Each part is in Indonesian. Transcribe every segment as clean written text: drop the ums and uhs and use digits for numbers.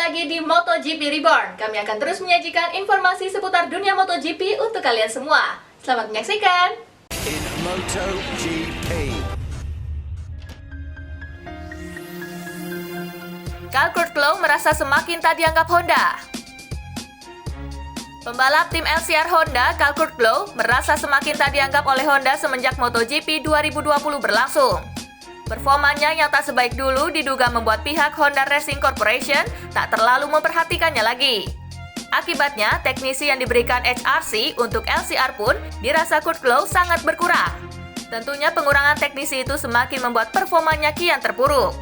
lagi di MotoGP Reborn. Kami akan terus menyajikan informasi seputar dunia MotoGP untuk kalian semua. Selamat menyaksikan. In MotoGP. Kurt Klow merasa semakin tak dianggap Honda. Pembalap tim LCR Honda, Kurt Klow, merasa semakin tak dianggap oleh Honda semenjak MotoGP 2020 berlangsung. Performanya yang tak sebaik dulu diduga membuat pihak Honda Racing Corporation tak terlalu memperhatikannya lagi. Akibatnya, teknisi yang diberikan HRC untuk LCR pun dirasa Kurt Klow sangat berkurang. Tentunya pengurangan teknisi itu semakin membuat performanya kian terpuruk.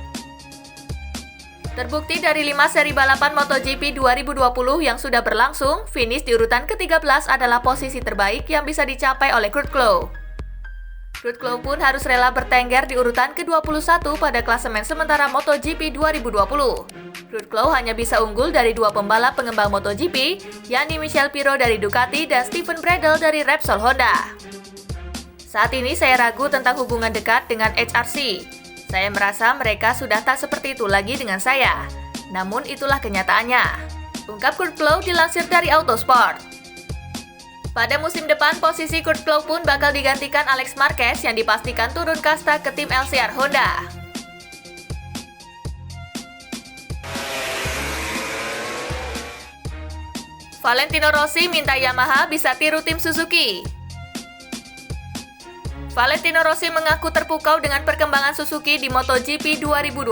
Terbukti dari 5 seri balapan MotoGP 2020 yang sudah berlangsung, finish di urutan ke-13 adalah posisi terbaik yang bisa dicapai oleh Kurt Klow. Kurt Klow pun harus rela bertengger di urutan ke-21 pada klasemen sementara MotoGP 2020. Kurt Klow hanya bisa unggul dari dua pembalap pengembang MotoGP, yakni Michel Pirro dari Ducati dan Steven Bradl dari Repsol Honda. Saat ini saya ragu tentang hubungan dekat dengan HRC. Saya merasa mereka sudah tak seperti itu lagi dengan saya. Namun itulah kenyataannya, ungkap Kurt Klow dilansir dari Autosport. Pada musim depan, posisi Kurt Klow pun bakal digantikan Alex Marquez yang dipastikan turun kasta ke tim LCR Honda. Valentino Rossi minta Yamaha bisa tiru tim Suzuki. Valentino Rossi mengaku terpukau dengan perkembangan Suzuki di MotoGP 2020.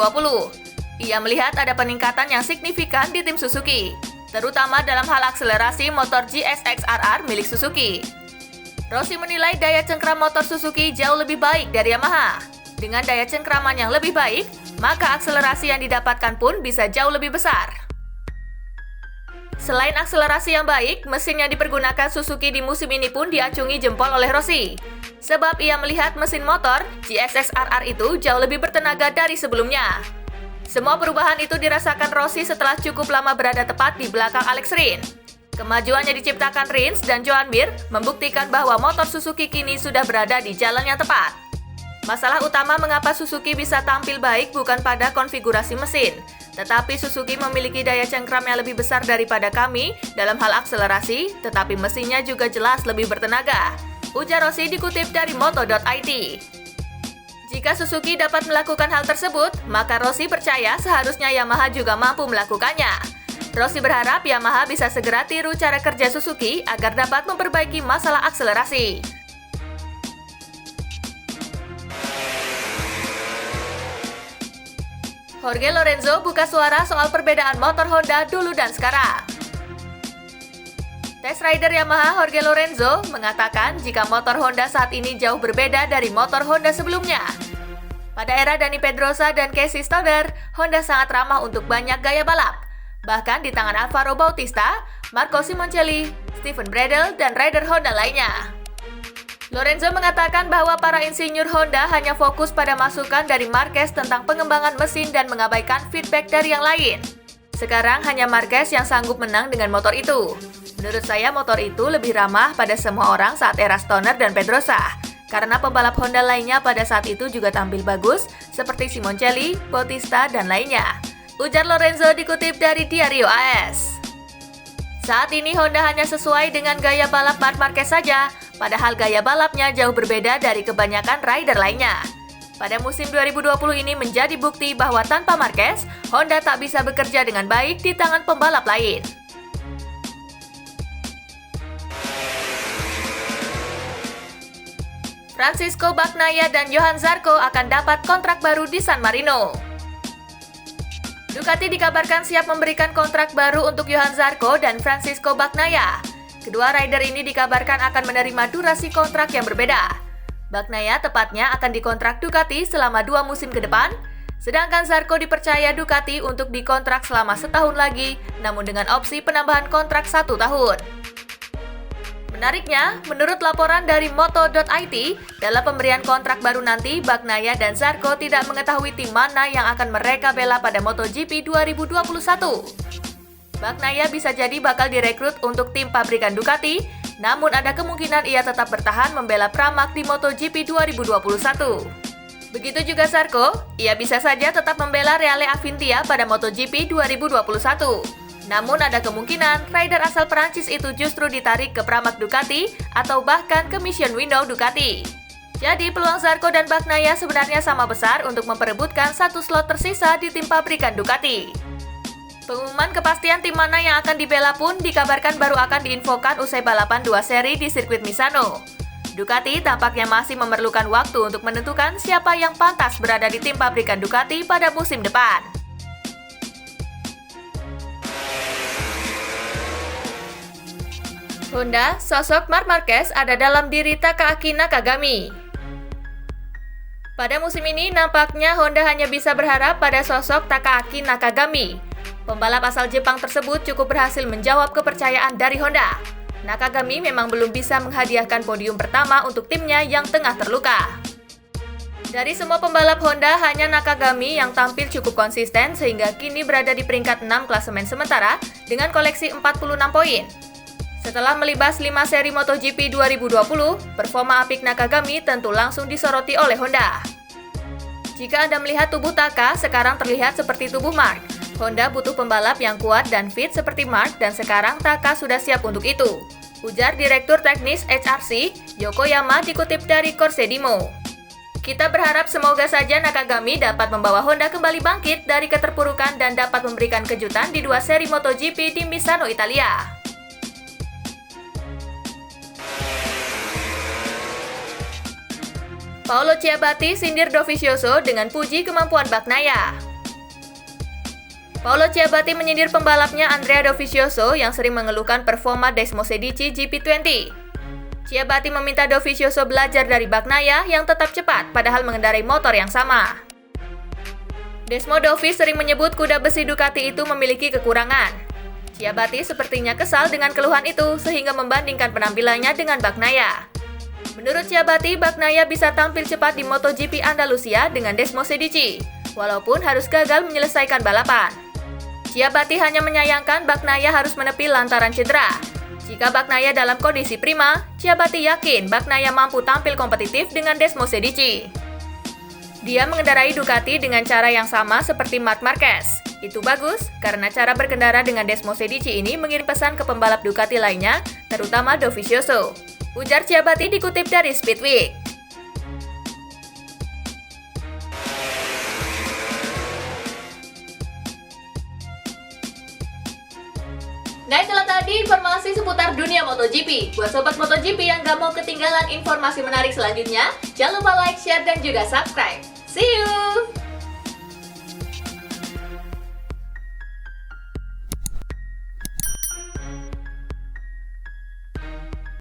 Ia melihat ada peningkatan yang signifikan di tim Suzuki, terutama dalam hal akselerasi motor GSX-RR milik Suzuki. Rossi menilai daya cengkram motor Suzuki jauh lebih baik dari Yamaha. Dengan daya cengkraman yang lebih baik, maka akselerasi yang didapatkan pun bisa jauh lebih besar. Selain akselerasi yang baik, mesin yang dipergunakan Suzuki di musim ini pun diacungi jempol oleh Rossi. Sebab ia melihat mesin motor GSX-RR itu jauh lebih bertenaga dari sebelumnya. Semua perubahan itu dirasakan Rossi setelah cukup lama berada tepat di belakang Alex Rins. Kemajuan yang diciptakan Rins dan Joan Mir membuktikan bahwa motor Suzuki kini sudah berada di jalan yang tepat. Masalah utama mengapa Suzuki bisa tampil baik bukan pada konfigurasi mesin, tetapi Suzuki memiliki daya cengkram yang lebih besar daripada kami dalam hal akselerasi, tetapi mesinnya juga jelas lebih bertenaga, ujar Rossi dikutip dari Moto.it. Jika Suzuki dapat melakukan hal tersebut, maka Rossi percaya seharusnya Yamaha juga mampu melakukannya. Rossi berharap Yamaha bisa segera tiru cara kerja Suzuki agar dapat memperbaiki masalah akselerasi. Jorge Lorenzo buka suara soal perbedaan motor Honda dulu dan sekarang. Test rider Yamaha Jorge Lorenzo mengatakan jika motor Honda saat ini jauh berbeda dari motor Honda sebelumnya. Pada era Dani Pedrosa dan Casey Stoddard, Honda sangat ramah untuk banyak gaya balap. Bahkan di tangan Alvaro Bautista, Marco Simoncelli, Steven Bradl, dan rider Honda lainnya. Lorenzo mengatakan bahwa para insinyur Honda hanya fokus pada masukan dari Marquez tentang pengembangan mesin dan mengabaikan feedback dari yang lain. Sekarang hanya Marquez yang sanggup menang dengan motor itu. Menurut saya motor itu lebih ramah pada semua orang saat era Stoner dan Pedrosa, karena pembalap Honda lainnya pada saat itu juga tampil bagus, seperti Simoncelli, Bautista, dan lainnya. Ujar Lorenzo dikutip dari Diario AS. Saat ini Honda hanya sesuai dengan gaya balap Marc Marquez saja, padahal gaya balapnya jauh berbeda dari kebanyakan rider lainnya. Pada musim 2020 ini menjadi bukti bahwa tanpa Marquez, Honda tak bisa bekerja dengan baik di tangan pembalap lain. Francisco Bagnaia dan Johan Zarco akan dapat kontrak baru di San Marino. Ducati dikabarkan siap memberikan kontrak baru untuk Johan Zarco dan Francisco Bagnaia. Kedua rider ini dikabarkan akan menerima durasi kontrak yang berbeda. Bagnaia tepatnya akan dikontrak Ducati selama 2 musim ke depan, sedangkan Zarco dipercaya Ducati untuk dikontrak selama setahun lagi, namun dengan opsi penambahan kontrak 1 tahun. Menariknya, menurut laporan dari Moto.it, dalam pemberian kontrak baru nanti, Bagnaia dan Zarco tidak mengetahui tim mana yang akan mereka bela pada MotoGP 2021. Bagnaia bisa jadi bakal direkrut untuk tim pabrikan Ducati, namun ada kemungkinan ia tetap bertahan membela Pramac di MotoGP 2021. Begitu juga Zarco, ia bisa saja tetap membela Reale Avintia pada MotoGP 2021. Namun ada kemungkinan rider asal Perancis itu justru ditarik ke Pramac Ducati atau bahkan ke Mission Window Ducati. Jadi peluang Zarco dan Bagnaia sebenarnya sama besar untuk memperebutkan satu slot tersisa di tim pabrikan Ducati. Pengumuman kepastian tim mana yang akan dibela pun dikabarkan baru akan diinfokan usai balapan 2 seri di sirkuit Misano. Ducati tampaknya masih memerlukan waktu untuk menentukan siapa yang pantas berada di tim pabrikan Ducati pada musim depan. Honda, sosok Marc Marquez ada dalam diri Takaaki Nakagami. Pada musim ini, nampaknya Honda hanya bisa berharap pada sosok Takaaki Nakagami. Pembalap asal Jepang tersebut cukup berhasil menjawab kepercayaan dari Honda. Nakagami memang belum bisa menghadiahkan podium pertama untuk timnya yang tengah terluka. Dari semua pembalap Honda, hanya Nakagami yang tampil cukup konsisten sehingga kini berada di peringkat 6 klasemen sementara dengan koleksi 46 poin. Setelah melibas 5 seri MotoGP 2020, performa apik Nakagami tentu langsung disoroti oleh Honda. Jika Anda melihat tubuh Taka, sekarang terlihat seperti tubuh Marc. Honda butuh pembalap yang kuat dan fit seperti Marc dan sekarang Taka sudah siap untuk itu, ujar Direktur Teknis HRC, Yokoyama dikutip dari Corsedimo. Kita berharap semoga saja Nakagami dapat membawa Honda kembali bangkit dari keterpurukan dan dapat memberikan kejutan di 2 seri MotoGP di Misano, Italia. Paolo Ciabatti sindir Dovizioso dengan puji kemampuan Bagnaia. Paolo Ciabatti menyindir pembalapnya Andrea Dovizioso yang sering mengeluhkan performa Desmosedici GP20. Ciabatti meminta Dovizioso belajar dari Bagnaia yang tetap cepat padahal mengendarai motor yang sama. Desmo Dovi sering menyebut kuda besi Ducati itu memiliki kekurangan. Ciabatti sepertinya kesal dengan keluhan itu sehingga membandingkan penampilannya dengan Bagnaia. Menurut Ciabatti, Bagnaia bisa tampil cepat di MotoGP Andalusia dengan Desmosedici, walaupun harus gagal menyelesaikan balapan. Ciabatti hanya menyayangkan Bagnaia harus menepi lantaran cedera. Jika Bagnaia dalam kondisi prima, Ciabatti yakin Bagnaia mampu tampil kompetitif dengan Desmosedici. Dia mengendarai Ducati dengan cara yang sama seperti Marc Marquez. Itu bagus, karena cara berkendara dengan Desmosedici ini mengirim pesan ke pembalap Ducati lainnya, terutama Dovizioso, ujar Ciabatti dikutip dari Speedweek. Nah, itulah tadi informasi seputar dunia MotoGP. Buat sobat MotoGP yang gak mau ketinggalan informasi menarik selanjutnya, jangan lupa like, share, dan juga subscribe. See you!